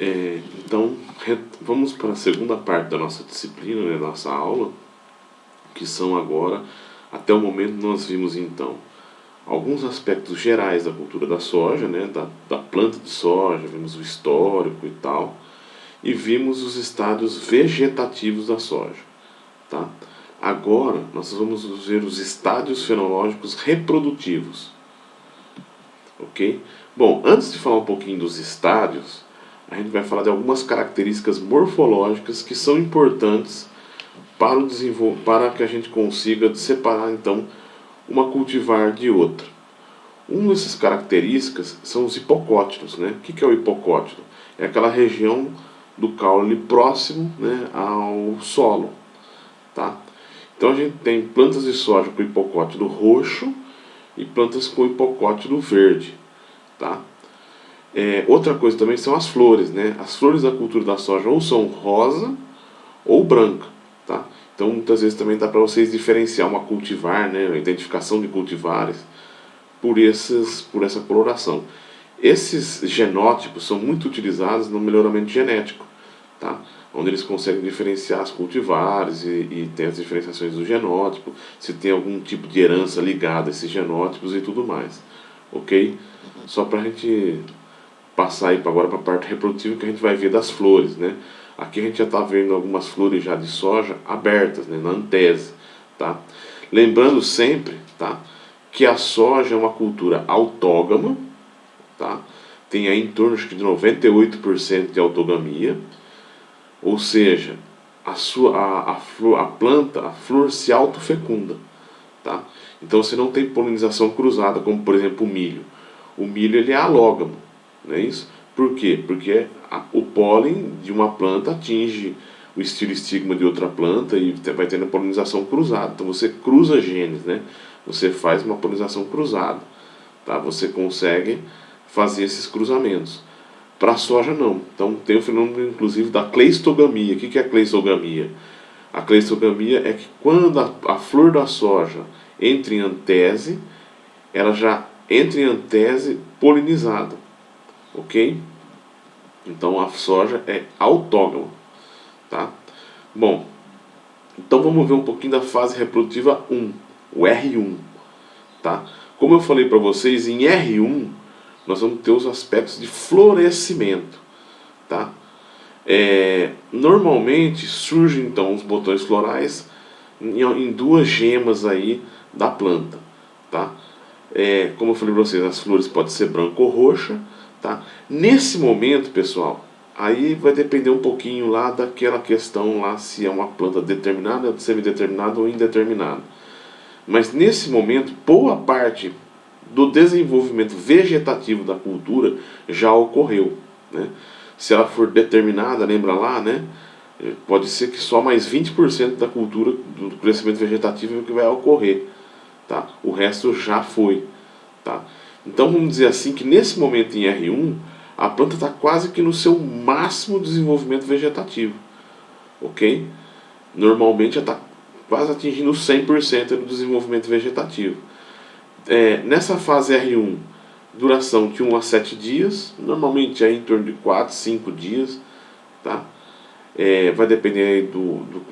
Então, vamos para a segunda parte da nossa disciplina, né, da nossa aula, que são agora, até o momento nós vimos então alguns aspectos gerais da cultura da soja, né, da planta de soja, vimos o histórico e tal, e vimos os estádios vegetativos da soja. Tá? Agora nós vamos ver os estádios fenológicos reprodutivos. Ok? Bom, antes de falar um pouquinho dos estádios, a gente vai falar de algumas características morfológicas que são importantes para que a gente consiga separar então uma cultivar de outra. Uma dessas características são os hipocótilos. Né? O que é o hipocótilo? É aquela região do caule próximo, né, ao solo. Tá? Então a gente tem plantas de soja com hipocótilo roxo e plantas com hipocótilo verde. Tá? Outra coisa também são as flores. Né? As flores da cultura da soja ou são rosa ou branca. Tá? Então muitas vezes também dá para vocês diferenciar uma cultivar, né, a identificação de cultivares, por essa coloração. Esses genótipos são muito utilizados no melhoramento genético, tá? Onde eles conseguem diferenciar as cultivares e tem as diferenciações do genótipo, se tem algum tipo de herança ligada a esses genótipos e tudo mais. Ok? Só para a gente passar aí agora para a parte reprodutiva, que a gente vai ver das flores. Né? Aqui a gente já está vendo algumas flores já de soja abertas, né, na antese. Tá? Lembrando sempre, tá, que a soja é uma cultura autógama, tá? Tem aí em torno de 98% de autogamia, ou seja, a planta, a flor se autofecunda. Tá? Então você não tem polinização cruzada, como por exemplo o milho. O milho ele é alógamo, não é isso? Por quê? Porque o pólen de uma planta atinge o estilostigma de outra planta e vai tendo a polinização cruzada. Então você cruza genes, né? Você faz uma polinização cruzada, tá? Você consegue fazer esses cruzamentos. Para a soja não. Então tem o fenômeno inclusive da cleistogamia. O que é a cleistogamia? A cleistogamia é que quando a flor da soja entra em antese, ela já entra em antese polinizada. Ok? Então a soja é autógama. Tá? Bom, então vamos ver um pouquinho da fase reprodutiva 1, o R1. Tá? Como eu falei para vocês, em R1 nós vamos ter os aspectos de florescimento. Tá? Normalmente surgem então os botões florais em duas gemas aí da planta. Tá? Como eu falei para vocês, as flores podem ser branca ou roxa. Tá? Nesse momento, pessoal, aí vai depender um pouquinho lá daquela questão lá se é uma planta determinada, semideterminada ou indeterminada. Mas nesse momento, boa parte do desenvolvimento vegetativo da cultura já ocorreu. Né? Se ela for determinada, lembra lá, né? Pode ser que só mais 20% da cultura, do crescimento vegetativo é o que vai ocorrer. Tá? O resto já foi. Tá? Então vamos dizer assim que nesse momento em R1, a planta está quase que no seu máximo desenvolvimento vegetativo. Ok? Normalmente ela está quase atingindo 100% do desenvolvimento vegetativo. Nessa fase R1, duração de 1 a 7 dias, normalmente é em torno de 4, 5 dias. Tá? Vai depender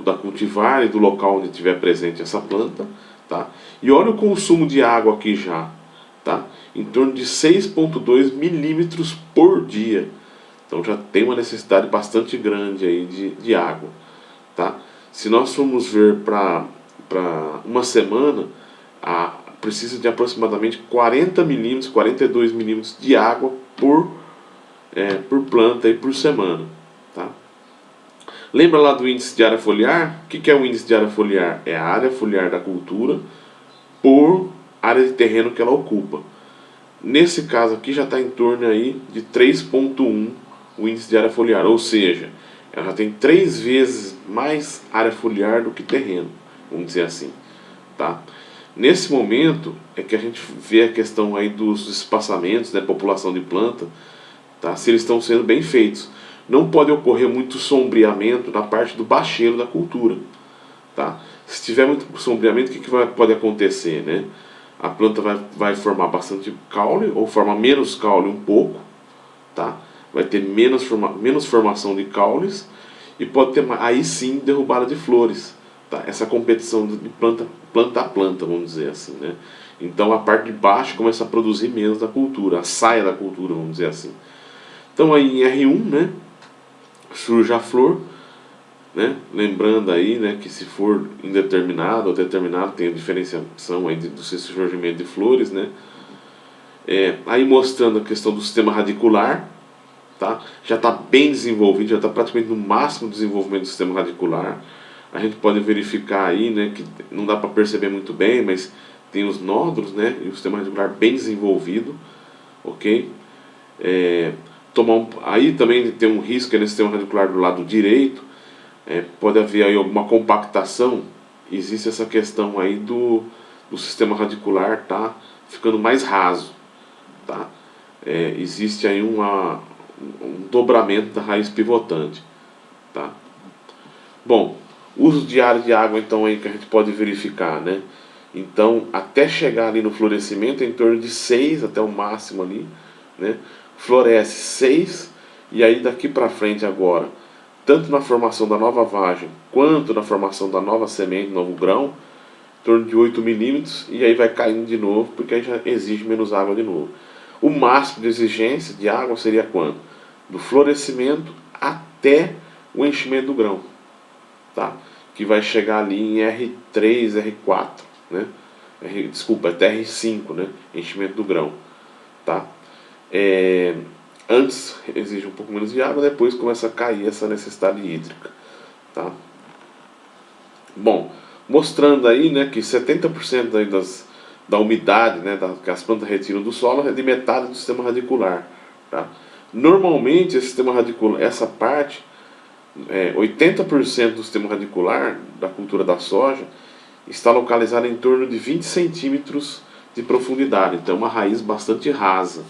da cultivar e do local onde estiver presente essa planta. Tá? E olha o consumo de água aqui já. Tá? Em torno de 6,2 milímetros por dia. Então já tem uma necessidade bastante grande aí de água. Tá? Se nós formos ver para uma semana, precisa de aproximadamente 40 milímetros, 42 milímetros de água por planta e por semana. Tá? Lembra lá do índice de área foliar? O que é o índice de área foliar? É a área foliar da cultura por área de terreno que ela ocupa. Nesse caso aqui já está em torno aí de 3,1 o índice de área foliar, ou seja, ela já tem 3 vezes mais área foliar do que terreno, vamos dizer assim. Tá? Nesse momento é que a gente vê a questão aí dos espaçamentos, né, população de planta, tá? Se eles estão sendo bem feitos. Não pode ocorrer muito sombreamento na parte do bacheiro da cultura. Tá? Se tiver muito sombreamento, o que pode acontecer? Né? A planta vai formar bastante caule, ou forma menos caule um pouco. Tá? vai ter menos formação de caules e pode ter aí sim derrubada de flores, tá? Essa competição de planta a planta, vamos dizer assim, né? Então a parte de baixo começa a produzir menos da cultura, a saia da cultura, vamos dizer assim. Então aí em R1, né, surge a flor, né? Lembrando aí, né, que se for indeterminado ou determinado, tem a diferenciação aí do surgimento de flores, né? Aí mostrando a questão do sistema radicular, tá? Já está bem desenvolvido, já está praticamente no máximo desenvolvimento do sistema radicular. A gente pode verificar aí, né, que não dá para perceber muito bem, mas tem os nódulos, né, e o sistema radicular bem desenvolvido, ok? Aí também tem um risco nesse sistema radicular do lado direito, pode haver aí alguma compactação, existe essa questão aí do sistema radicular tá ficando mais raso, tá? Existe aí um dobramento da raiz pivotante, tá? Bom, uso diário de água então aí que a gente pode verificar, né? Então até chegar ali no florescimento é em torno de 6 até o máximo ali, né? Floresce 6 e aí daqui para frente agora, tanto na formação da nova vagem quanto na formação da nova semente, novo grão, em torno de 8 milímetros, e aí vai caindo de novo porque aí já exige menos água de novo. O máximo de exigência de água seria quando? Do florescimento até o enchimento do grão, tá? Que vai chegar ali em R3, R4, né? Desculpa, até R5, né? Enchimento do grão, tá? Antes exige um pouco menos de água, depois começa a cair essa necessidade hídrica, tá? Bom, mostrando aí, né, que 70% aí da umidade, né, que as plantas retiram do solo é de metade do sistema radicular, tá? Normalmente esse sistema radicular, essa parte, 80% do sistema radicular da cultura da soja está localizado em torno de 20 centímetros de profundidade, então é uma raiz bastante rasa,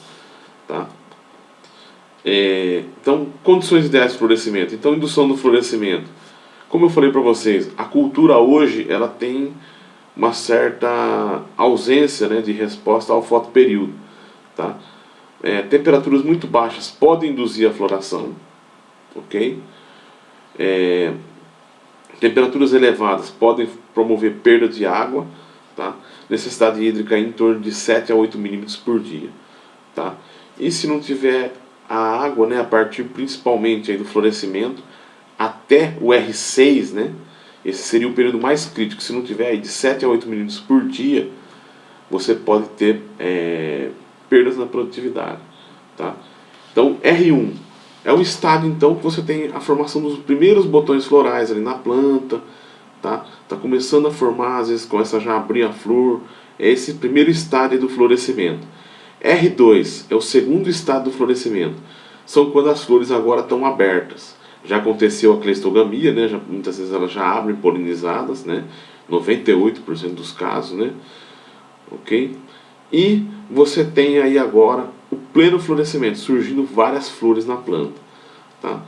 tá? Então, condições ideais de florescimento. Então, indução do florescimento. Como eu falei para vocês, a cultura hoje ela tem uma certa ausência, né, de resposta ao fotoperíodo, tá? Temperaturas muito baixas podem induzir a floração, ok? Temperaturas elevadas podem promover perda de água, tá? Necessidade hídrica em torno de 7 a 8 milímetros por dia, tá? E se não tiver a água, né, a partir principalmente aí do florescimento até o R6, né, esse seria o período mais crítico. Se não tiver aí de 7 a 8 milímetros por dia, você pode ter perdas na produtividade, tá? Então R1 é o estágio então que você tem a formação dos primeiros botões florais ali na planta, tá? Tá começando a formar, às vezes começa já a abrir a flor. É esse primeiro estágio do florescimento. R2 é o segundo estágio do florescimento. São quando as flores agora estão abertas. Já aconteceu a cleistogamia, né? Muitas vezes elas já abrem polinizadas, né? 98% dos casos, né? Ok? E você tem aí agora o pleno florescimento, surgindo várias flores na planta, tá?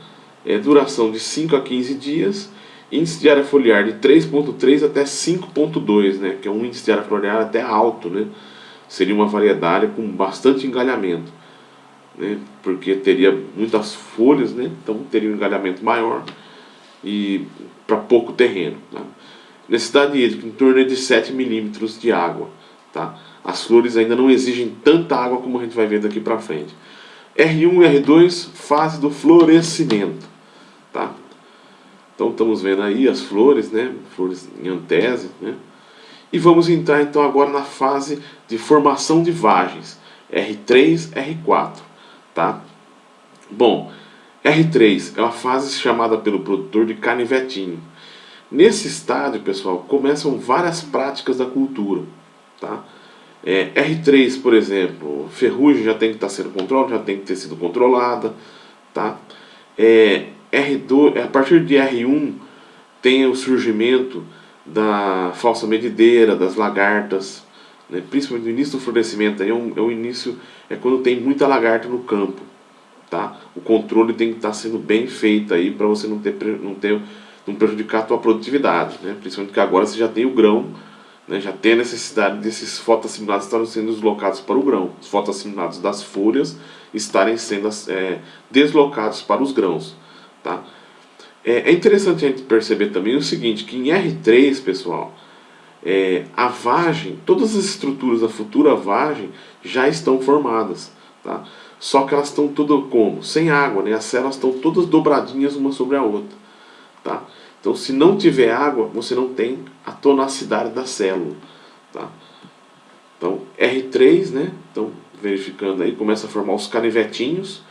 Duração de 5 a 15 dias, índice de área foliar de 3,3 até 5,2, né? Que é um índice de área foliar até alto, né? Seria uma variedade com bastante engalhamento, né? Porque teria muitas folhas, né? Então teria um engalhamento maior e para pouco terreno, tá? Necessidade hídrica em torno de 7 milímetros de água, tá? As flores ainda não exigem tanta água como a gente vai ver daqui para frente. R1 e R2, fase do florescimento, tá? Então estamos vendo aí as flores, né? Flores em antese, né? E vamos entrar então agora na fase de formação de vagens, R3, R4, tá? Bom, R3 é uma fase chamada pelo produtor de canivetinho. Nesse estágio, pessoal, começam várias práticas da cultura, tá? R3, por exemplo, ferrugem já tem que estar sendo controlada, já tem que ter sido controlada, tá? R2, a partir de R1 tem o surgimento da falsa medideira, das lagartas, né? Principalmente no início do florescimento, aí o início é quando tem muita lagarta no campo, tá? O controle tem que estar sendo bem feito aí para você não prejudicar a tua produtividade, né? Principalmente que agora você já tem o grão, né, já tem a necessidade desses fotoassimilados estarem sendo deslocados para o grão. Os fotoassimilados das folhas estarem sendo deslocados para os grãos. Tá? É interessante a gente perceber também o seguinte, que em R3, pessoal, a vagem, todas as estruturas da futura vagem já estão formadas. Tá? Só que elas estão todas como? Sem água, né? As células estão todas dobradinhas uma sobre a outra. Tá? Então, se não tiver água, você não tem a tonacidade da célula. Tá? Então, R3, né? Então, verificando aí, começa a formar os canivetinhos.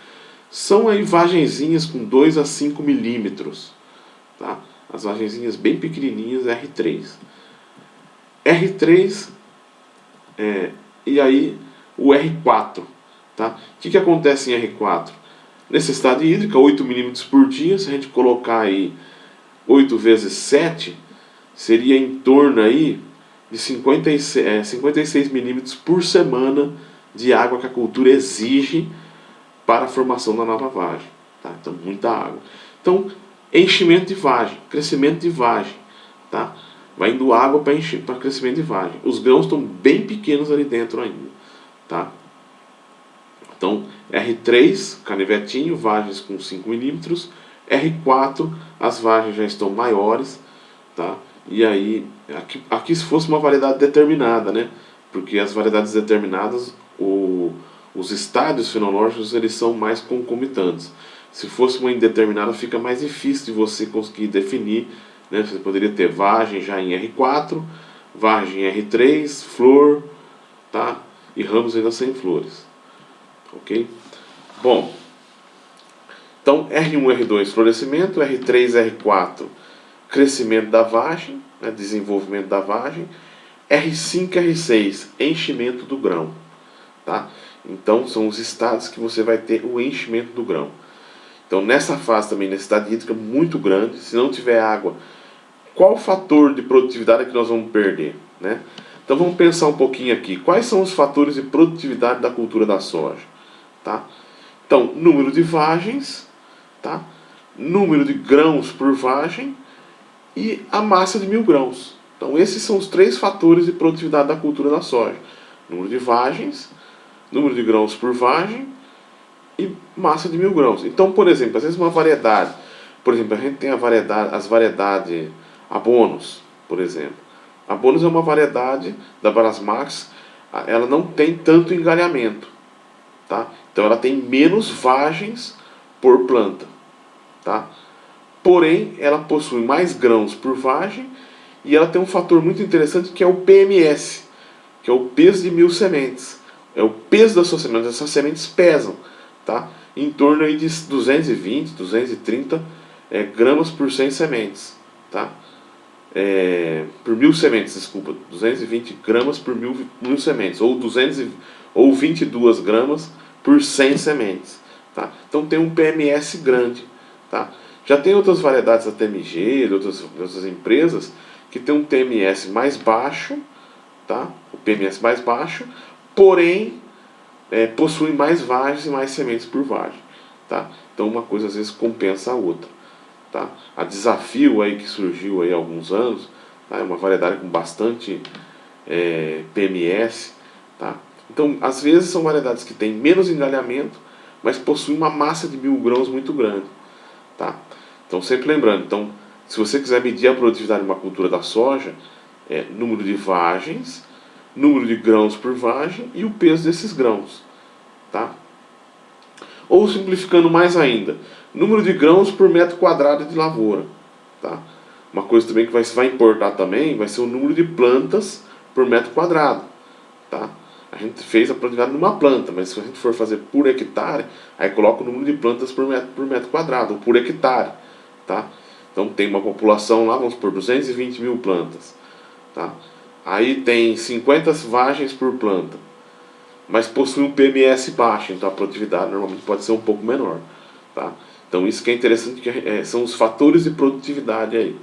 São aí vagenzinhas com 2 a 5 milímetros. Tá? As vagenzinhas bem pequenininhas, R3. R3, e aí o R4. Tá? O que acontece em R4? Necessidade hídrica, 8 milímetros por dia. Se a gente colocar aí 8 vezes 7, seria em torno aí de 56 milímetros por semana de água que a cultura exige para a formação da nova vagem. Tá? Então, muita água. Então, enchimento de vagem, crescimento de vagem. Tá? Vai indo água para crescimento de vagem. Os grãos estão bem pequenos ali dentro ainda. Tá? Então, R3, canivetinho, vagens com 5 milímetros. R4, as vagens já estão maiores. Tá? E aí, aqui se fosse uma variedade determinada, né? Porque as variedades determinadas, os estádios fenológicos, eles são mais concomitantes. Se fosse uma indeterminada, fica mais difícil de você conseguir definir, né? Você poderia ter vagem já em R4, vagem em R3, flor, tá? E ramos ainda sem flores. Ok? Bom, então R1, R2, florescimento, R3, R4, crescimento da vagem, né, desenvolvimento da vagem, R5, R6, enchimento do grão. Tá? Então são os estados que você vai ter o enchimento do grão. Então nessa fase também, necessidade hídrica muito grande, se não tiver água, qual fator de produtividade é que nós vamos perder? Né? Então vamos pensar um pouquinho aqui, quais são os fatores de produtividade da cultura da soja? Tá? Então, número de vagens, tá? Número de grãos por vagem e a massa de 1000 grãos. Então esses são os 3 fatores de produtividade da cultura da soja. Número de vagens, número de grãos por vagem e massa de 1000 grãos. Então, por exemplo, às vezes uma variedade, por exemplo, a gente tem as variedades abonos, por exemplo. Abonos é uma variedade da Brasmax, ela não tem tanto engalhamento, tá? Então ela tem menos vagens por planta, tá? Porém, ela possui mais grãos por vagem e ela tem um fator muito interessante que é o PMS, que é o peso de 1000 sementes. É o peso das suas sementes. Essas sementes pesam, tá? Em torno aí de 220, 230 gramas por 100 sementes, tá? Por 1000 sementes, desculpa, 220 gramas por 1000 sementes, ou 22 gramas por 100 sementes, tá? Então tem um PMS grande, tá? Já tem outras variedades da TMG, de outras empresas, que tem um PMS mais baixo, tá? O PMS mais baixo, porém possuem mais vagens e mais sementes por vagem, tá? Então uma coisa às vezes compensa a outra, tá? A Desafio aí que surgiu aí há alguns anos, tá? É uma variedade com bastante PMS, tá? Então às vezes são variedades que têm menos engalhamento, mas possuem uma massa de 1000 grãos muito grande, tá? Então sempre lembrando, então, se você quiser medir a produtividade de uma cultura da soja, número de vagens, número de grãos por vagem e o peso desses grãos, tá? Ou simplificando mais ainda, número de grãos por metro quadrado de lavoura, tá? Uma coisa também que vai importar também vai ser o número de plantas por metro quadrado, tá? A gente fez a produtividade numa planta, mas se a gente for fazer por hectare, aí coloca o número de plantas por metro quadrado, ou por hectare, tá? Então tem uma população lá, vamos por 220 mil plantas, tá? Aí tem 50 vagens por planta, mas possui um PMS baixo, então a produtividade normalmente pode ser um pouco menor, tá? Então isso que é interessante, que são os fatores de produtividade aí.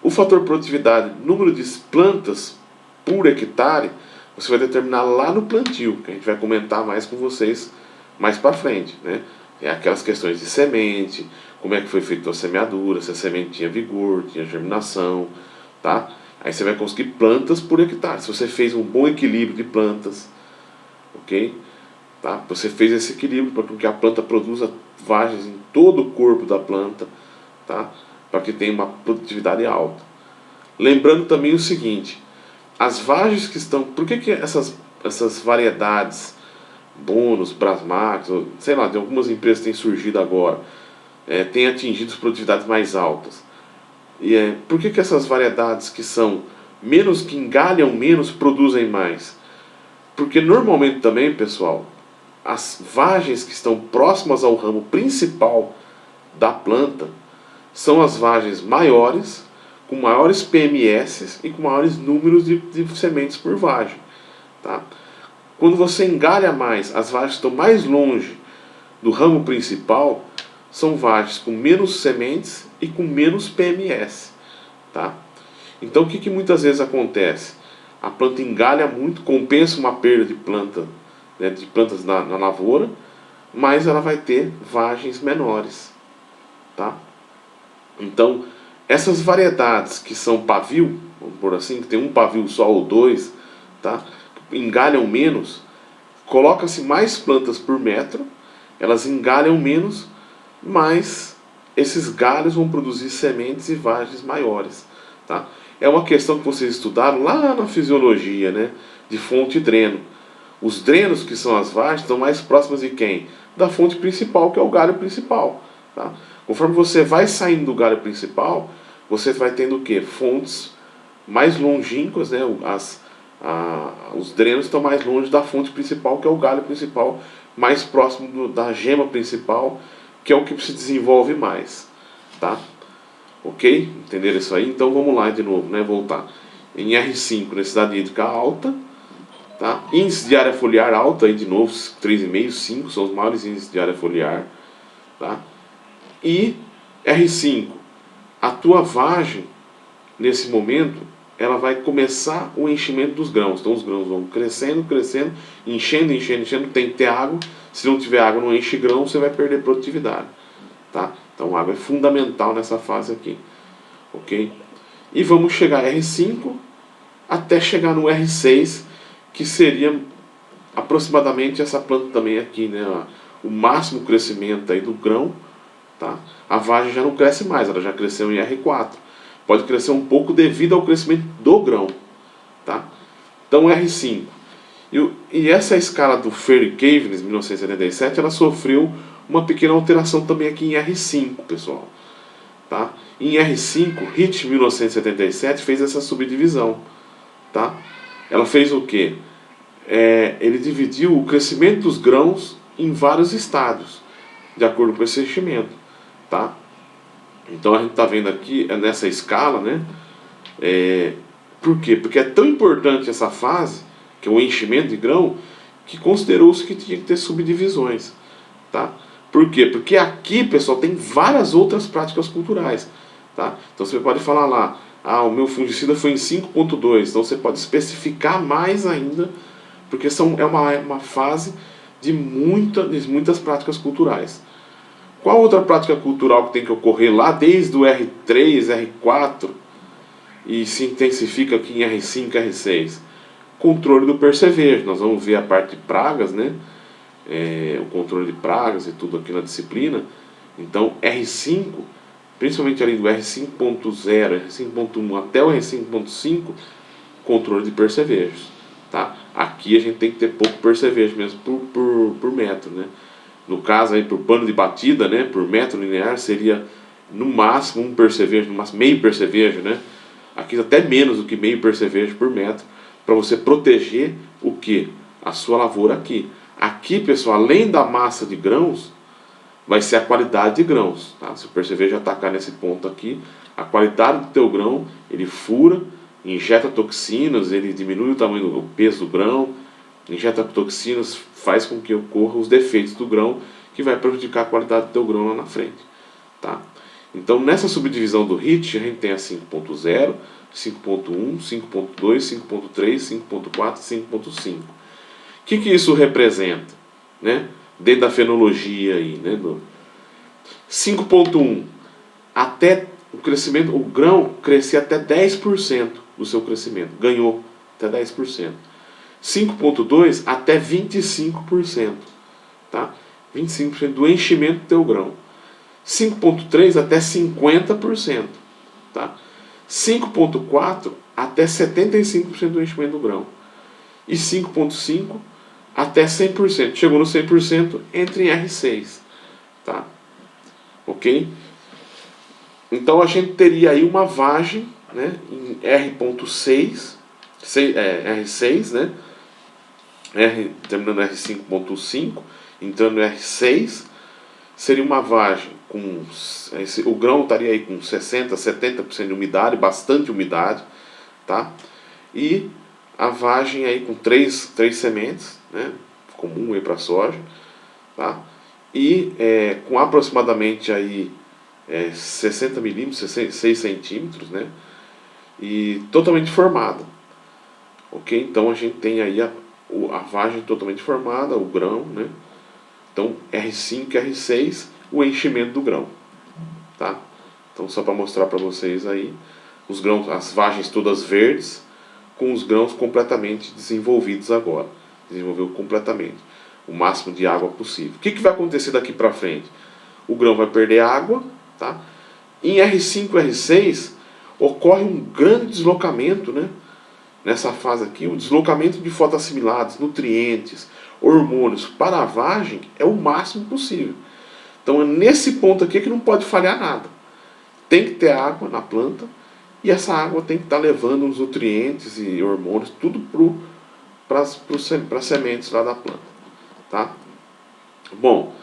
O fator produtividade, número de plantas por hectare, você vai determinar lá no plantio, que a gente vai comentar mais com vocês mais para frente, né? Aquelas questões de semente, como é que foi feita a semeadura, se a semente tinha vigor, tinha germinação, tá? Aí você vai conseguir plantas por hectare. Se você fez um bom equilíbrio de plantas, ok? Tá? Você fez esse equilíbrio para que a planta produza vagens em todo o corpo da planta, tá? Para que tenha uma produtividade alta. Lembrando também o seguinte, as vagens que estão... Por que essas variedades, bônus, Brasmax, ou, sei lá, de algumas empresas têm surgido agora, têm atingido produtividades mais altas? Por que essas variedades que são menos, que engalham menos, produzem mais? Porque normalmente também, pessoal, as vagens que estão próximas ao ramo principal da planta são as vagens maiores, com maiores PMS e com maiores números de sementes por vagem. Tá? Quando você engalha mais, as vagens que estão mais longe do ramo principal são vagens com menos sementes e com menos PMS. Tá? Então o que muitas vezes acontece? A planta engalha muito, compensa uma perda de planta, né, de plantas na lavoura, mas ela vai ter vagens menores. Tá? Então, essas variedades que são pavio, vamos por assim, que tem um pavio só ou dois, tá? Engalham menos, coloca-se mais plantas por metro, elas engalham menos, mas esses galhos vão produzir sementes e vagens maiores. Tá? É uma questão que vocês estudaram lá na fisiologia, né? De fonte e dreno. Os drenos, que são as vagens, estão mais próximas de quem? Da fonte principal, que é o galho principal. Tá? Conforme você vai saindo do galho principal, você vai tendo o quê? Fontes mais longínquas, né? Os drenos estão mais longe da fonte principal, que é o galho principal, mais próximo da gema principal, que é o que se desenvolve mais. Tá? Ok? Entenderam isso aí? Então vamos lá de novo, né? Voltar. Em R5, necessidade hídrica alta. Tá? Índice de área foliar alta, aí de novo, 3,5, 5 são os maiores índices de área foliar. Tá? E R5, a tua vagem, nesse momento, ela vai começar o enchimento dos grãos. Então os grãos vão crescendo, crescendo, enchendo, tem que ter água. Se não tiver água, não enche grão, você vai perder produtividade. Tá? Então a água é fundamental nessa fase aqui. Ok? E vamos chegar a R5 até chegar no R6, que seria aproximadamente essa planta também aqui, né? O máximo crescimento aí do grão. Tá? A vagem já não cresce mais, ela já cresceu em R4. Pode crescer um pouco devido ao crescimento do grão. Tá? Então R5. E essa escala do Fairey-Cavendish, 1977, ela sofreu uma pequena alteração também aqui em R5, pessoal. Tá? Em R5, Hitch, 1977, fez essa subdivisão. Tá? Ela fez o quê? Ele dividiu o crescimento dos grãos em vários estádios, de acordo com esse enchimento. Tá? Então a gente está vendo aqui nessa escala, né? Por quê? Porque é tão importante essa fase, que é o enchimento de grão, que considerou-se que tinha que ter subdivisões. Tá? Por quê? Porque aqui, pessoal, tem várias outras práticas culturais. Tá? Então você pode falar lá, o meu fungicida foi em 5.2, então você pode especificar mais ainda, porque é uma fase de muitas práticas culturais. Qual outra prática cultural que tem que ocorrer lá desde o R3, R4 e se intensifica aqui em R5, R6? Controle do percevejo. Nós vamos ver a parte de pragas, né? O controle de pragas e tudo aqui na disciplina. Então R5, principalmente ali do R5.0, R5.1 até o R5.5, controle de percevejos. Tá? Aqui a gente tem que ter pouco percevejo mesmo por metro, né? No caso aí por pano de batida, né, por metro linear, seria no máximo um percevejo, no máximo meio percevejo, né? Aqui até menos do que meio percevejo por metro, para você proteger o que? A sua lavoura aqui. Aqui, pessoal, além da massa de grãos, vai ser a qualidade de grãos. Tá? Se o percevejo atacar nesse ponto aqui, a qualidade do teu grão, ele fura, injeta toxinas, ele diminui o tamanho, o peso do grão, injeta toxinas, faz com que ocorram os defeitos do grão, que vai prejudicar a qualidade do teu grão lá na frente. Tá? Então nessa subdivisão do HIT, a gente tem a 5.0, 5.1, 5.2, 5.3, 5.4 e 5.5. O que isso representa? Né? Dentro da fenologia aí, né? 5.1, até o crescimento, o grão crescer até 10%. do seu crescimento. Ganhou até 10%. 5.2 até 25%. Tá? 25% do enchimento do teu grão. 5.3 até 50%. Tá? 5.4 até 75% do enchimento do grão. E 5.5 até 100%. Chegou no 100%, entra em R6. Tá? Ok? Então a gente teria aí uma vagem, né, em R.6, R6, né? Terminando R5.5, entrando em R6, seria uma vagem com o grão estaria aí com 60, 70% de umidade, bastante umidade, tá? E a vagem aí com três sementes, né? Comum aí para soja, tá? E com aproximadamente aí 60 milímetros, 6 centímetros, né? E totalmente formada, ok? Então a gente tem aí a vagem totalmente formada, o grão, né? Então R5 e R6, o enchimento do grão, tá? Então só para mostrar para vocês aí os grãos, as vagens todas verdes, com os grãos completamente desenvolvidos agora. Desenvolveu completamente o máximo de água possível. O que vai acontecer daqui para frente? O grão vai perder água, tá? Em R5 e R6 ocorre um grande deslocamento, né? Nessa fase aqui, o deslocamento de fotoassimilados, nutrientes, hormônios para a vagem é o máximo possível. Então é nesse ponto aqui que não pode falhar nada. Tem que ter água na planta e essa água tem que estar levando os nutrientes e hormônios tudo para as sementes lá da planta. Tá? Bom,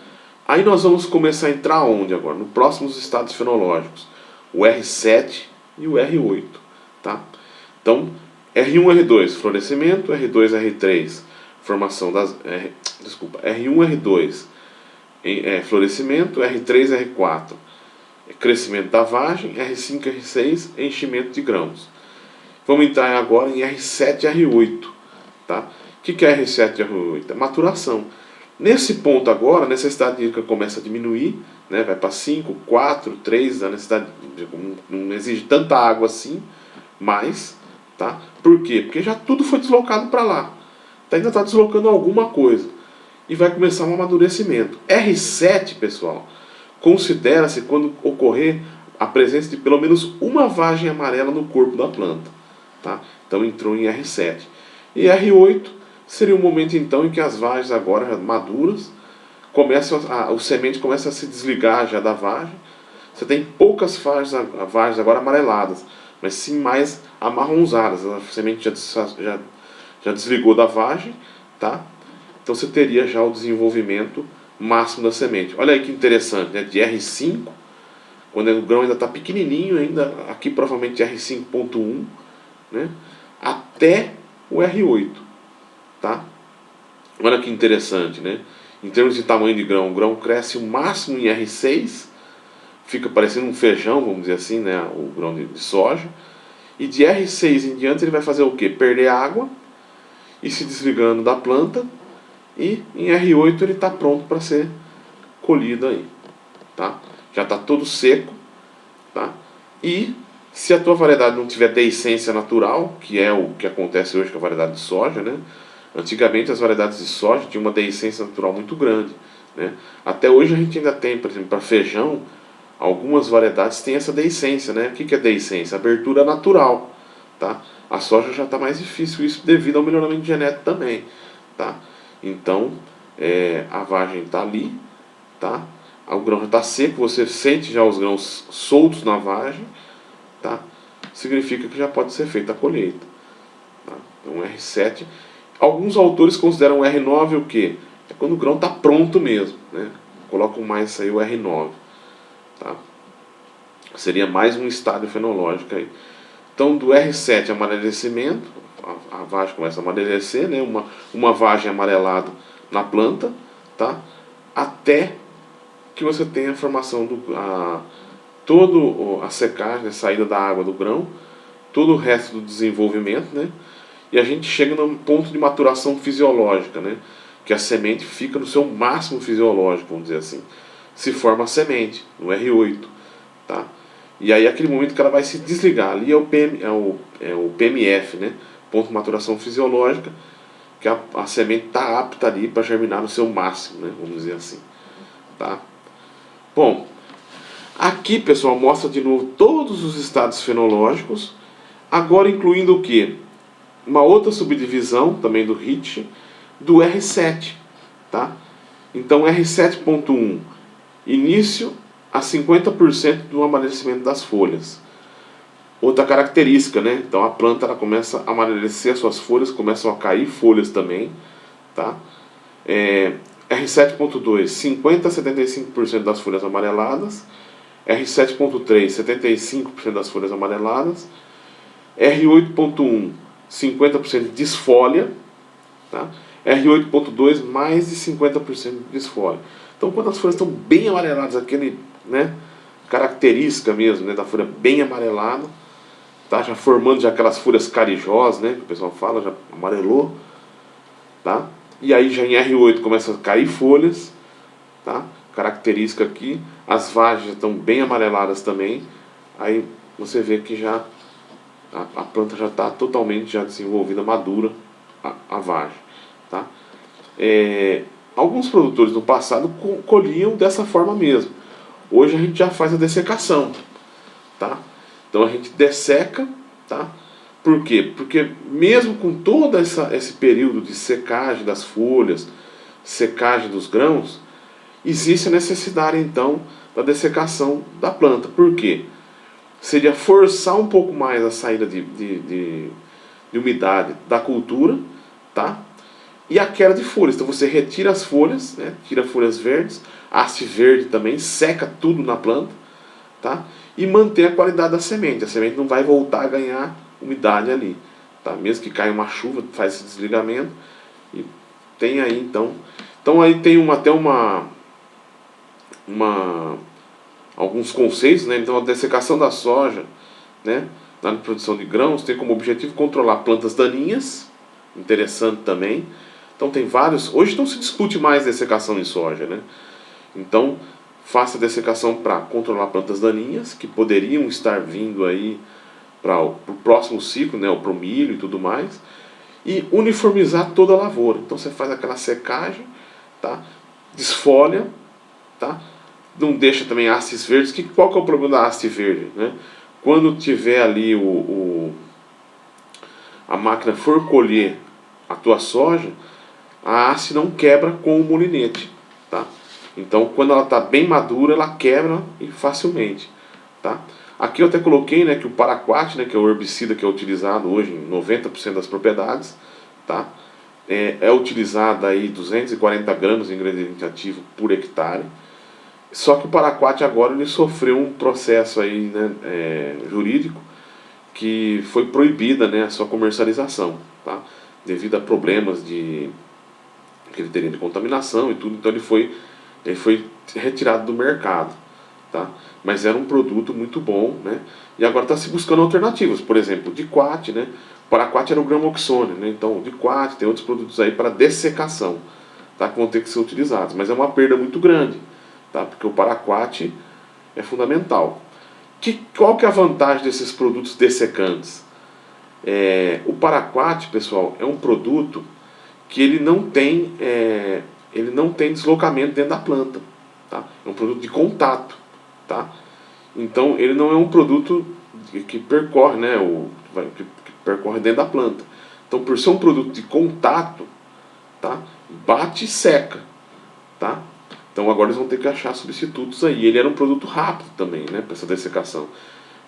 aí nós vamos começar a entrar onde agora? Nos próximos estados fenológicos. O R7 e o R8. Tá? Então, R1, R2, florescimento, R2, R3, formação das... R1, R2, florescimento, R3, R4, crescimento da vagem, R5, R6, enchimento de grãos. Vamos entrar agora em R7 e R8. Tá? O que é R7 e R8? É maturação. Nesse ponto agora, a necessidade hídrica começa a diminuir, né? Vai para 5, 4, 3, a necessidade não exige tanta água assim, mas, tá? Por quê? Porque já tudo foi deslocado para lá. Ainda está deslocando alguma coisa. E vai começar um amadurecimento. R7, pessoal, considera-se quando ocorrer a presença de pelo menos uma vagem amarela no corpo da planta. Tá? Então entrou em R7. E R8 seria o momento então em que as vagens agora maduras, o semente começa a se desligar já da vagem. Você tem poucas vagens agora amareladas, mas sim mais amarronzadas. A semente já desligou da vagem, tá? Então você teria já o desenvolvimento máximo da semente. Olha aí que interessante, né? De R5, quando o grão ainda está pequenininho, ainda aqui provavelmente R5.1, né? Até o R8, tá? Olha que interessante, né? Em termos de tamanho de grão, o grão cresce o máximo em R6, fica parecendo um feijão, vamos dizer assim, né? O grão de soja. E de R6 em diante ele vai fazer o quê? Perder água e se desligando da planta. E em R8 ele está pronto para ser colhido aí, tá? Já está todo seco, tá? E se a tua variedade não tiver deiscência natural, que é o que acontece hoje com a variedade de soja, né? Antigamente as variedades de soja tinham uma deiscência natural muito grande, né? Até hoje a gente ainda tem, por exemplo, para feijão, algumas variedades têm essa deiscência, né? O que é deiscência? Abertura natural, tá? A soja já está mais difícil, isso devido ao melhoramento genético também, tá? Então, a vagem está ali, tá? O grão já está seco, você sente já os grãos soltos na vagem, tá? Significa que já pode ser feita a colheita. Tá? Então, R7. Alguns autores consideram o R9 o quê? É quando o grão está pronto mesmo, né? Colocam mais aí o R9. Tá? Seria mais um estádio fenológico aí. Então, do R7 amadurecimento, a vagem começa a amadurecer, né? Uma vagem amarelada na planta, tá? Até que você tenha a formação toda a secagem, a saída da água do grão, todo o resto do desenvolvimento, né? E a gente chega num ponto de maturação fisiológica, né? Que a semente fica no seu máximo fisiológico, vamos dizer assim. Se forma a semente, no R8, tá? E aí aquele momento que ela vai se desligar. Ali é o, PMF, né? Ponto de maturação fisiológica, que a semente está apta ali para germinar no seu máximo, né? Vamos dizer assim. Tá? Bom, aqui, pessoal, mostra de novo todos os estados fenológicos, agora incluindo o que? Uma outra subdivisão, também do HIT, do R7. Tá? Então, R7.1, início a 50% do amadurecimento das folhas. Outra característica, né? Então a planta ela começa a amadurecer, suas folhas começam a cair folhas também, tá? R7.2, 50 a 75% das folhas amareladas. R7.3, 75% das folhas amareladas. R8.1, 50% de desfolha, tá? R8.2, mais de 50% de desfolha. Então quando as folhas estão bem amareladas, aquele, né, característica mesmo, né, da folha bem amarelada, tá? Já formando já aquelas folhas carijosas, né, que o pessoal fala, já amarelou, tá? E aí já em R8 começa a cair folhas, tá? Característica aqui, as vagens já estão bem amareladas também, aí você vê que já a planta já está totalmente já desenvolvida, madura, a vagem, tá? Alguns produtores no passado colhiam dessa forma mesmo. Hoje a gente já faz a dessecação, tá? Então a gente desseca, tá? Por quê? Porque mesmo com todo esse período de secagem das folhas, secagem dos grãos, existe a necessidade então da dessecação da planta. Por quê? Seria forçar um pouco mais a saída de umidade da cultura, tá? E a queda de folhas. Então você retira as folhas, né? Tira folhas verdes, haste verde também, seca tudo na planta, tá? E mantém a qualidade da semente. A semente não vai voltar a ganhar umidade ali, tá? Mesmo que caia uma chuva, faz esse desligamento e tem aí então. Então aí tem até alguns conceitos, né? Então a dessecação da soja, né, na produção de grãos tem como objetivo controlar plantas daninhas, interessante também. Então tem vários. Hoje não se discute mais dessecação em soja, né? Então faça a dessecação para controlar plantas daninhas que poderiam estar vindo aí para o próximo ciclo, né, ou para o milho e tudo mais, e uniformizar toda a lavoura. Então você faz aquela secagem, tá? Desfolha, tá? Não deixa também hastes verdes. Qual que é o problema da haste verde, né? Quando tiver ali a máquina for colher a tua soja, a haste não quebra com o molinete, tá? Então quando ela está bem madura, ela quebra facilmente, tá? Aqui eu até coloquei, né, que o paraquat, né, que é o herbicida que é utilizado hoje em 90% das propriedades, tá? É utilizado aí 240 gramas de ingrediente ativo por hectare. Só que o paraquat agora ele sofreu um processo aí, né, jurídico, que foi proibida, né, a sua comercialização, tá? Devido a problemas que ele teria de contaminação e tudo, então ele foi retirado do mercado, tá? Mas era um produto muito bom, né? E agora está se buscando alternativas, por exemplo, o Diquat, né? O paraquat era o gramoxone, né? Então o Diquat tem outros produtos aí para dessecação, tá? Que vão ter que ser utilizados, mas é uma perda muito grande, tá? Porque o paraquat é fundamental. Qual que é a vantagem desses produtos dessecantes? O paraquat, pessoal, é um produto que ele não tem deslocamento dentro da planta, tá? É um produto de contato, tá? Então ele não é um produto que percorre, né, que percorre dentro da planta. Então por ser um produto de contato, tá? Bate e seca, tá? Então agora eles vão ter que achar substitutos aí. Ele era um produto rápido também, né, para essa dessecação.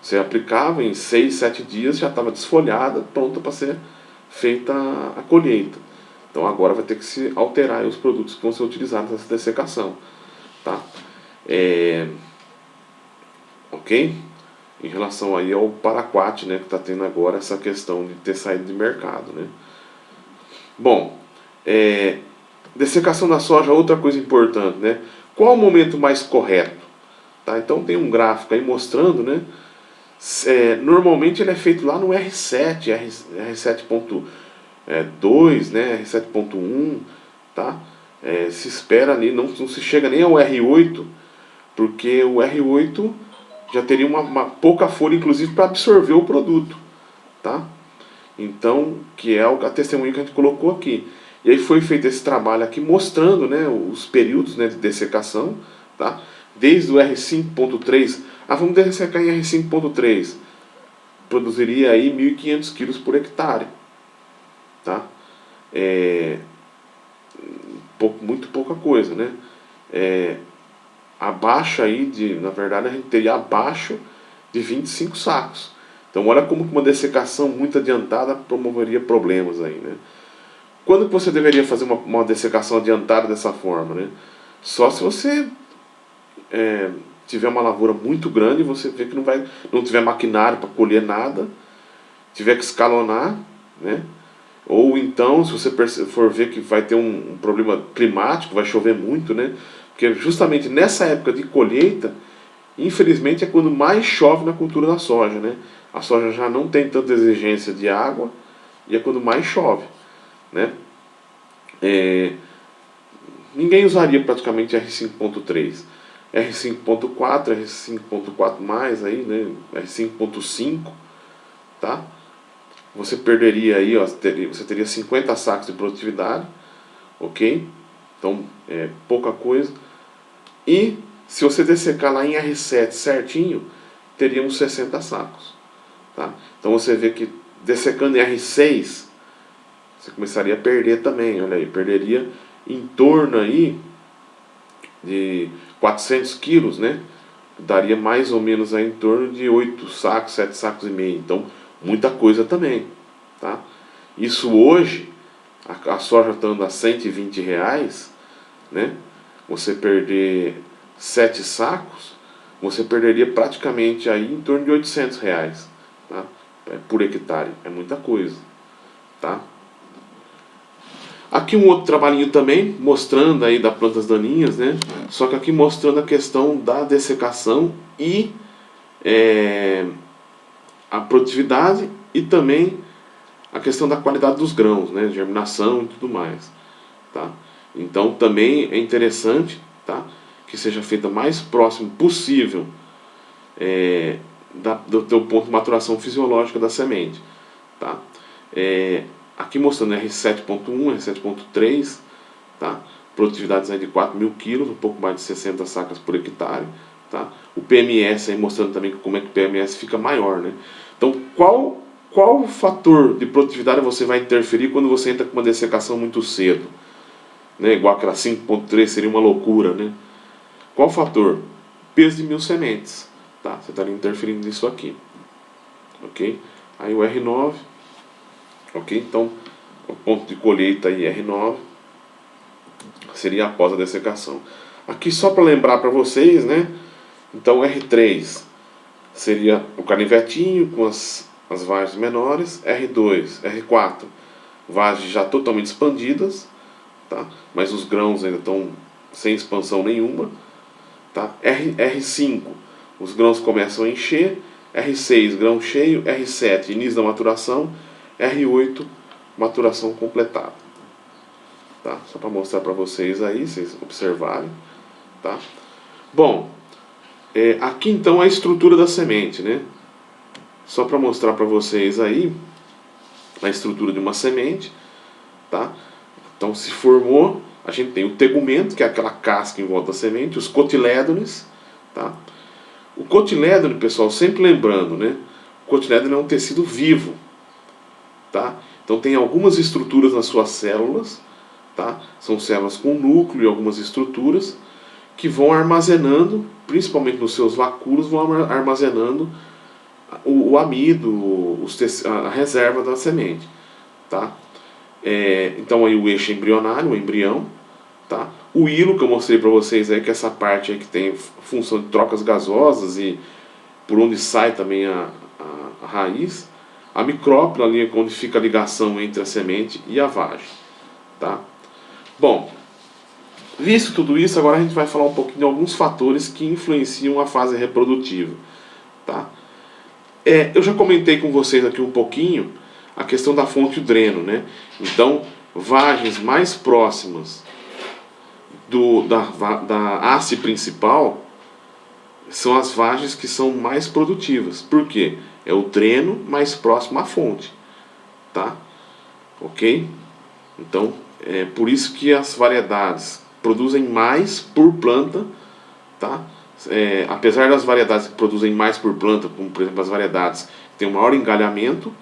Você aplicava em 6, 7 dias, já estava desfolhada, pronta para ser feita a colheita. Então agora vai ter que se alterar os produtos que vão ser utilizados nessa dessecação, tá? Ok? Em relação aí ao paraquat, né, que está tendo agora essa questão de ter saído de mercado, né? Bom, dessecação da soja, outra coisa importante, né? Qual o momento mais correto? Tá? Então tem um gráfico aí mostrando, né? Normalmente ele é feito lá no R7, R7.2, né? R7.1, tá? Se espera ali, não se chega nem ao R8, porque o R8 já teria uma pouca folha, inclusive, para absorver o produto, tá? Então, que é a testemunha que a gente colocou aqui. E aí foi feito esse trabalho aqui mostrando, né, os períodos, né, de dessecação, tá? Desde o R5.3, vamos dessecar em R5.3, produziria aí 1.500 quilos por hectare, tá? Muito pouca coisa, né? Abaixo aí na verdade a gente teria abaixo de 25 sacos. Então olha como uma dessecação muito adiantada promoveria problemas aí, né? Quando você deveria fazer uma dessecação adiantada dessa forma, né? Só se você tiver uma lavoura muito grande e você vê que não tiver maquinário para colher nada, tiver que escalonar, né? Ou então, se você for ver que vai ter um problema climático, vai chover muito, né? Porque justamente nessa época de colheita, infelizmente é quando mais chove na cultura da soja, né? A soja já não tem tanta exigência de água e é quando mais chove, né? Ninguém usaria praticamente R5.3. R5.4, R5.4+, aí, né? R5.5, tá? Você perderia aí, ó, você teria 50 sacos de produtividade, ok? Então, pouca coisa. E se você dessecar lá em R7 certinho, teríamos 60 sacos, tá? Então você vê que dessecando em R6, você começaria a perder também, olha aí, perderia em torno aí de 400 quilos, né? Daria mais ou menos aí em torno de 8 sacos, 7 sacos e meio. Então, muita coisa também, tá? Isso hoje, a soja está andando a R$ 120, né? Você perder 7 sacos, você perderia praticamente aí em torno de R$ 800, tá? Por hectare. É muita coisa, tá? Aqui um outro trabalhinho também, mostrando aí das plantas daninhas, né? Só que aqui mostrando a questão da dessecação e a produtividade e também a questão da qualidade dos grãos, né? Germinação e tudo mais, tá? Então também é interessante, tá? Que seja feita mais próximo possível do teu ponto de maturação fisiológica da semente, tá? Aqui mostrando R7.1, R7.3, tá? Produtividades aí de 4.000 quilos, um pouco mais de 60 sacas por hectare, tá? O PMS aí mostrando também como é que o PMS fica maior, né? Então qual fator de produtividade você vai interferir quando você entra com uma dessecação muito cedo, né? Igual aquela 5.3 seria uma loucura, né? Qual fator? Peso de 1.000 sementes, tá? Você estaria interferindo nisso aqui, ok? Aí o R9, ok? Então o ponto de colheita aí R9 seria após a dessecação. Aqui só para lembrar para vocês, né? Então R3 seria o canivetinho com as vagens menores, R2, R4, vagens já totalmente expandidas, tá? Mas os grãos ainda estão sem expansão nenhuma, tá? R5, os grãos começam a encher, R6, grão cheio, R7, início da maturação, R8, maturação completada, tá? Só para mostrar para vocês aí, vocês observarem, tá? Bom, aqui então a estrutura da semente, né? Só para mostrar para vocês aí a estrutura de uma semente, tá? Então se formou, a gente tem o tegumento, que é aquela casca em volta da semente, os cotilédones, tá? O cotilédone, pessoal, sempre lembrando, né? O cotilédone é um tecido vivo, tá? Então tem algumas estruturas nas suas células, tá? São células com núcleo e algumas estruturas que vão armazenando, principalmente nos seus vacúolos, vão armazenando o amido, a reserva da semente, tá? Então aí o eixo embrionário, o embrião, tá? O hilo que eu mostrei para vocês aí, que é essa parte aí que tem função de trocas gasosas e por onde sai também a raiz. A micrópila ali é onde fica a ligação entre a semente e a vagem, tá? Bom, visto tudo isso, agora a gente vai falar um pouquinho de alguns fatores que influenciam a fase reprodutiva, tá? Eu já comentei com vocês aqui um pouquinho a questão da fonte e dreno, né? Então, vagens mais próximas da haste principal, são as vagens que são mais produtivas. Por quê? É o dreno mais próximo à fonte, tá? Ok? Então, é por isso que as variedades produzem mais por planta, tá? Apesar das variedades que produzem mais por planta, como por exemplo as variedades que têm um maior engalhamento,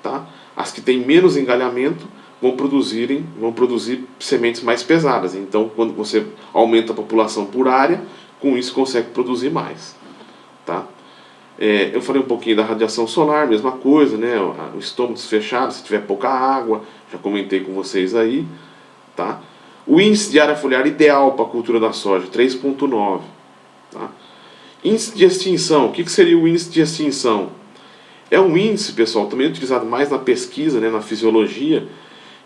tá? As que têm menos engalhamento vão produzir sementes mais pesadas. Então, quando você aumenta a população por área, com isso consegue produzir mais, tá? Eu falei um pouquinho da radiação solar, mesma coisa, né? O estômago desfechado, se tiver pouca água, já comentei com vocês aí, tá? O índice de área foliar ideal para a cultura da soja, 3,9. Tá? Índice de extinção, o que seria o índice de extinção? É um índice, pessoal, também utilizado mais na pesquisa, né, na fisiologia,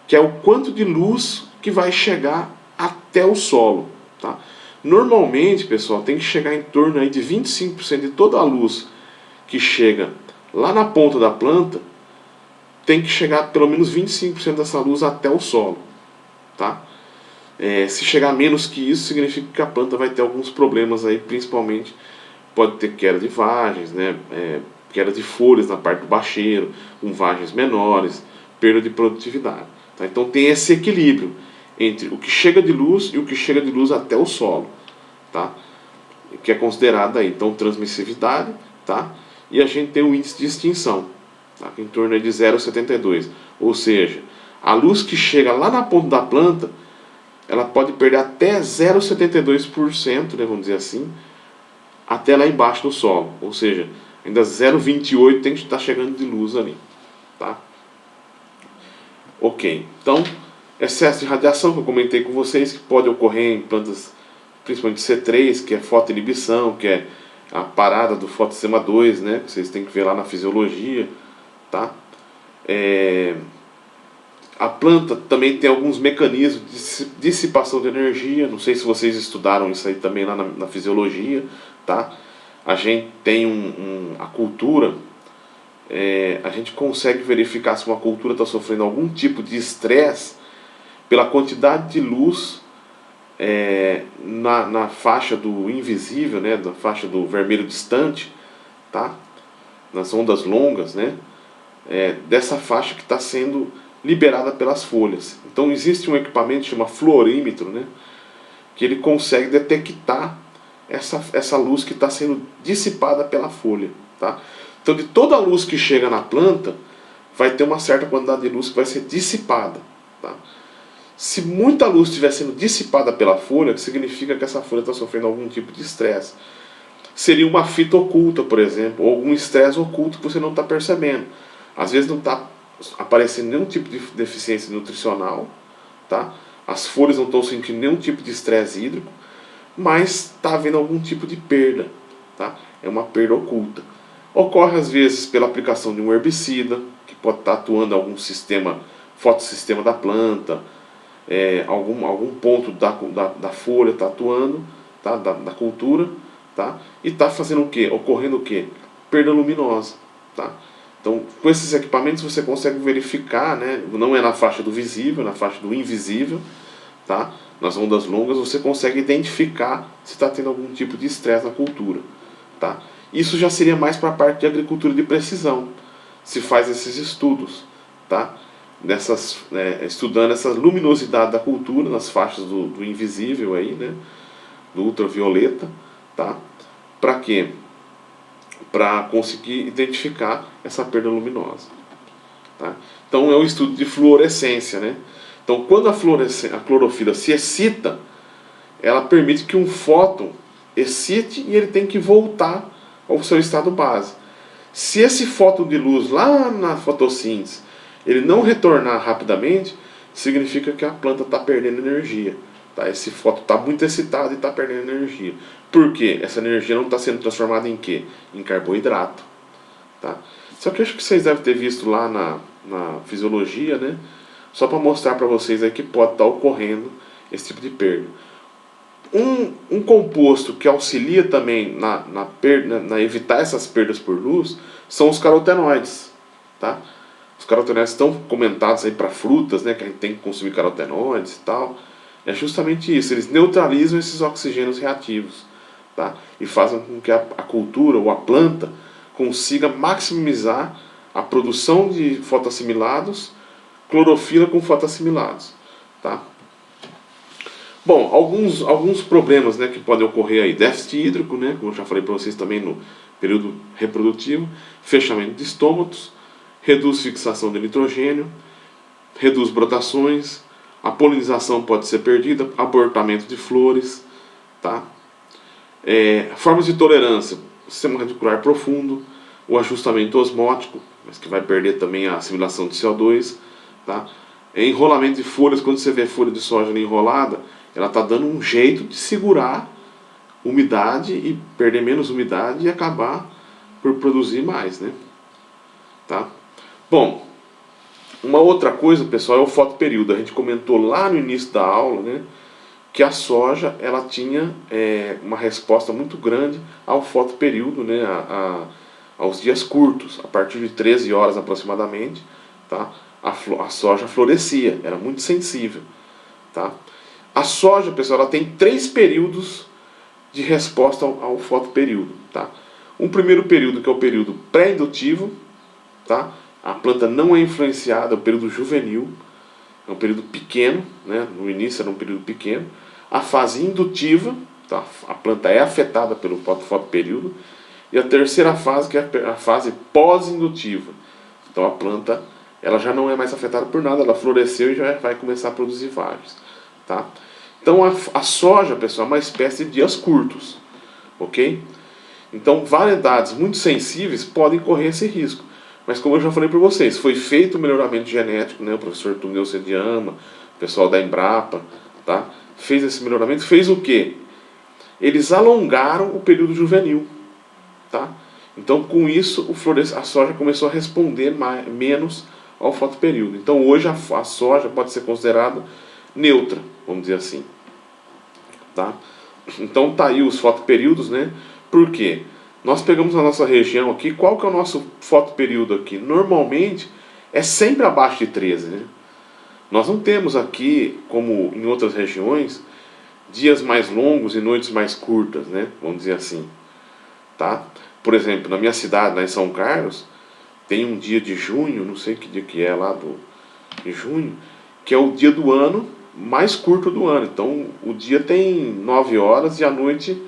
que é o quanto de luz que vai chegar até o solo. Tá? Normalmente, pessoal, tem que chegar em torno aí de 25% de toda a luz que chega lá na ponta da planta, tem que chegar pelo menos 25% dessa luz até o solo. Tá? Se chegar menos que isso, significa que a planta vai ter alguns problemas aí, principalmente pode ter queda de vagens, né? Queda de folhas na parte do bacheiro, com vagens menores, perda de produtividade. Tá? Então tem esse equilíbrio entre o que chega de luz e o que chega de luz até o solo, tá? Que é considerada aí, então, transmissividade, tá? E a gente tem o índice de extinção, tá? Em torno de 0,72. Ou seja, a luz que chega lá na ponta da planta, ela pode perder até 0,72%, né, vamos dizer assim, até lá embaixo do solo. Ou seja, ainda 0,28 tem que estar chegando de luz ali. Tá? Ok, então, excesso de radiação que eu comentei com vocês, que pode ocorrer em plantas, principalmente C3, que é fotoinibição, que é a parada do fotossistema 2, né, que vocês têm que ver lá na fisiologia. Tá? A planta também tem alguns mecanismos de dissipação de energia. Não sei se vocês estudaram isso aí também lá na fisiologia, tá? A gente tem a cultura, a gente consegue verificar se uma cultura está sofrendo algum tipo de estresse pela quantidade de luz na faixa do invisível, né? Na faixa do vermelho distante, tá? Nas ondas longas, né? Dessa faixa que está sendo liberada pelas folhas. Então existe um equipamento que chama fluorímetro, né, que ele consegue detectar essa luz que está sendo dissipada pela folha. Tá? Então de toda a luz que chega na planta, vai ter uma certa quantidade de luz que vai ser dissipada. Tá? Se muita luz estiver sendo dissipada pela folha, significa que essa folha está sofrendo algum tipo de estresse. Seria uma fita oculta, por exemplo, ou algum estresse oculto que você não está percebendo. Às vezes não está aparecendo nenhum tipo de deficiência nutricional, tá? As folhas não estão sentindo nenhum tipo de estresse hídrico, mas está havendo algum tipo de perda, tá? É uma perda oculta. Ocorre às vezes pela aplicação de um herbicida, que pode estar atuando em algum fotossistema da planta, algum ponto da folha está atuando, tá? Da cultura, tá? E está fazendo o quê? Ocorrendo o quê? Perda luminosa, tá? Então, com esses equipamentos você consegue verificar, né? Não é na faixa do visível, é na faixa do invisível, tá? Nas ondas longas você consegue identificar se está tendo algum tipo de estresse na cultura, tá? Isso já seria mais para a parte de agricultura de precisão, se faz esses estudos, tá? Estudando essa luminosidade da cultura nas faixas do invisível aí, né? Do ultravioleta, tá? Para quê? Para conseguir identificar essa perda luminosa. Tá? Então é um estudo de fluorescência. Né? Então quando a clorofila se excita, ela permite que um fóton excite e ele tem que voltar ao seu estado base. Se esse fóton de luz lá na fotossíntese ele não retornar rapidamente, significa que a planta está perdendo energia. Tá? Esse fóton está muito excitado e está perdendo energia. Por quê? Essa energia não está sendo transformada em quê? Em carboidrato. Tá? Só que eu acho que vocês devem ter visto lá na fisiologia, né? Só para mostrar para vocês aí que pode estar ocorrendo esse tipo de perda. Um composto que auxilia também na evitar essas perdas por luz são os carotenoides. Tá? Os carotenoides estão comentados aí para frutas, né? Que a gente tem que consumir carotenoides e tal. É justamente isso, eles neutralizam esses oxigênios reativos, tá? E fazem com que a cultura ou a planta consiga maximizar a produção de fotoassimilados, clorofila com fotoassimilados, tá? Bom, alguns problemas, né, que podem ocorrer aí. Déficit hídrico, né, como eu já falei para vocês também no período reprodutivo, fechamento de estômatos, reduz fixação de nitrogênio, reduz brotações, a polinização pode ser perdida, abortamento de flores, tá? Formas de tolerância, sistema radicular profundo, o ajustamento osmótico, mas que vai perder também a assimilação de CO2, tá? Enrolamento de folhas, quando você vê folha de soja ali enrolada, ela está dando um jeito de segurar umidade e perder menos umidade e acabar por produzir mais, né? Tá? Bom, uma outra coisa, pessoal, é o fotoperíodo. A gente comentou lá no início da aula, né, que a soja ela tinha uma resposta muito grande ao fotoperíodo, né, aos dias curtos, a partir de 13 horas aproximadamente, tá? A soja florescia, era muito sensível, tá? A soja, pessoal, ela tem 3 períodos de resposta ao fotoperíodo, tá? Um primeiro período, que é o período pré-indutivo, tá? A planta não é influenciada, é o período juvenil, é um período pequeno, né? No início era um período pequeno. A fase indutiva, tá? A planta é afetada pelo fotoperíodo. E a terceira fase, que é a fase pós-indutiva. Então a planta ela já não é mais afetada por nada, ela floresceu e já vai começar a produzir vagens, tá? Então a soja, pessoal, é uma espécie de dias curtos, ok? Então variedades muito sensíveis podem correr esse risco. Mas como eu já falei para vocês, foi feito o melhoramento genético, né? O professor Tuneu Sediama, o pessoal da Embrapa, tá? Fez esse melhoramento, fez o quê? Eles alongaram o período juvenil, tá? Então com isso a soja começou a responder menos ao fotoperíodo. Então hoje a soja pode ser considerada neutra, vamos dizer assim, tá? Então tá aí os fotoperíodos, né? Por quê? Nós pegamos a nossa região aqui, qual que é o nosso fotoperíodo aqui? Normalmente é sempre abaixo de 13, né? Nós não temos aqui, como em outras regiões, dias mais longos e noites mais curtas, né? Vamos dizer assim, tá? Por exemplo, na minha cidade, lá em São Carlos, tem um dia de junho, não sei que dia que é lá de junho, que é o dia do ano mais curto do ano. Então o dia tem 9 horas e a noite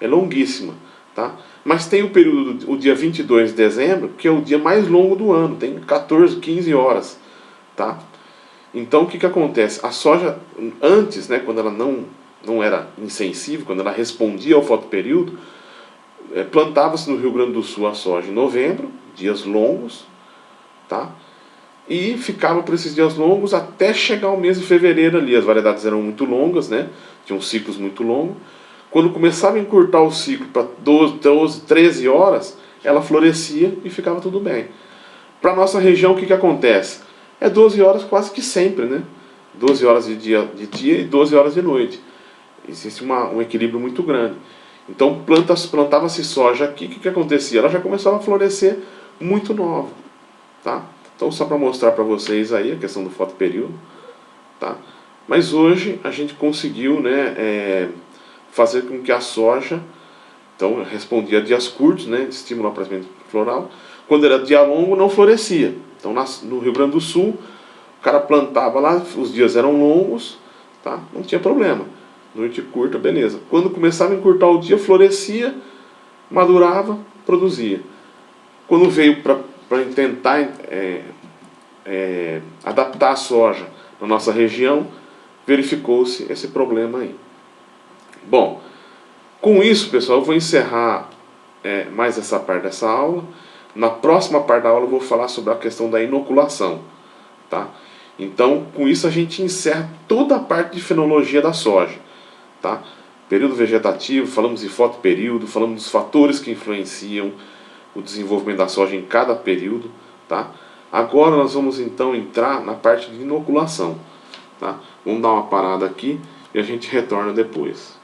é longuíssima, tá? Mas tem o período, o dia 22 de dezembro, que é o dia mais longo do ano, tem 14, 15 horas, tá? Então o que que acontece? A soja antes, né, quando ela não era insensível, quando ela respondia ao fotoperíodo, plantava-se no Rio Grande do Sul a soja em novembro, dias longos, tá? E ficava por esses dias longos até chegar o mês de fevereiro ali. As variedades eram muito longas, né? Tinham ciclos muito longos. Quando começava a encurtar o ciclo para 12, 13 horas, ela florescia e ficava tudo bem. Para a nossa região, o que que acontece? É 12 horas quase que sempre, né? 12 horas de dia e 12 horas de noite. Existe um equilíbrio muito grande. Então plantava-se soja aqui, o que que acontecia? Ela já começava a florescer muito nova, tá? Então só para mostrar para vocês aí a questão do fotoperíodo, tá? Mas hoje a gente conseguiu, né, fazer com que a soja, então respondia a dias curtos, né, de estímulo ao aparecimento floral. Quando era dia longo não florescia. Então no Rio Grande do Sul o cara plantava lá, os dias eram longos, tá? Não tinha problema. Noite curta, beleza. Quando começava a encurtar o dia, florescia, madurava, produzia. Quando veio para tentar adaptar a soja na nossa região, verificou-se esse problema aí. Bom, com isso, pessoal, eu vou encerrar mais essa parte dessa aula. Na próxima parte da aula eu vou falar sobre a questão da inoculação, tá? Então, com isso a gente encerra toda a parte de fenologia da soja, tá? Período vegetativo, falamos de fotoperíodo, falamos dos fatores que influenciam o desenvolvimento da soja em cada período, tá? Agora nós vamos então entrar na parte de inoculação, tá? Vamos dar uma parada aqui e a gente retorna depois.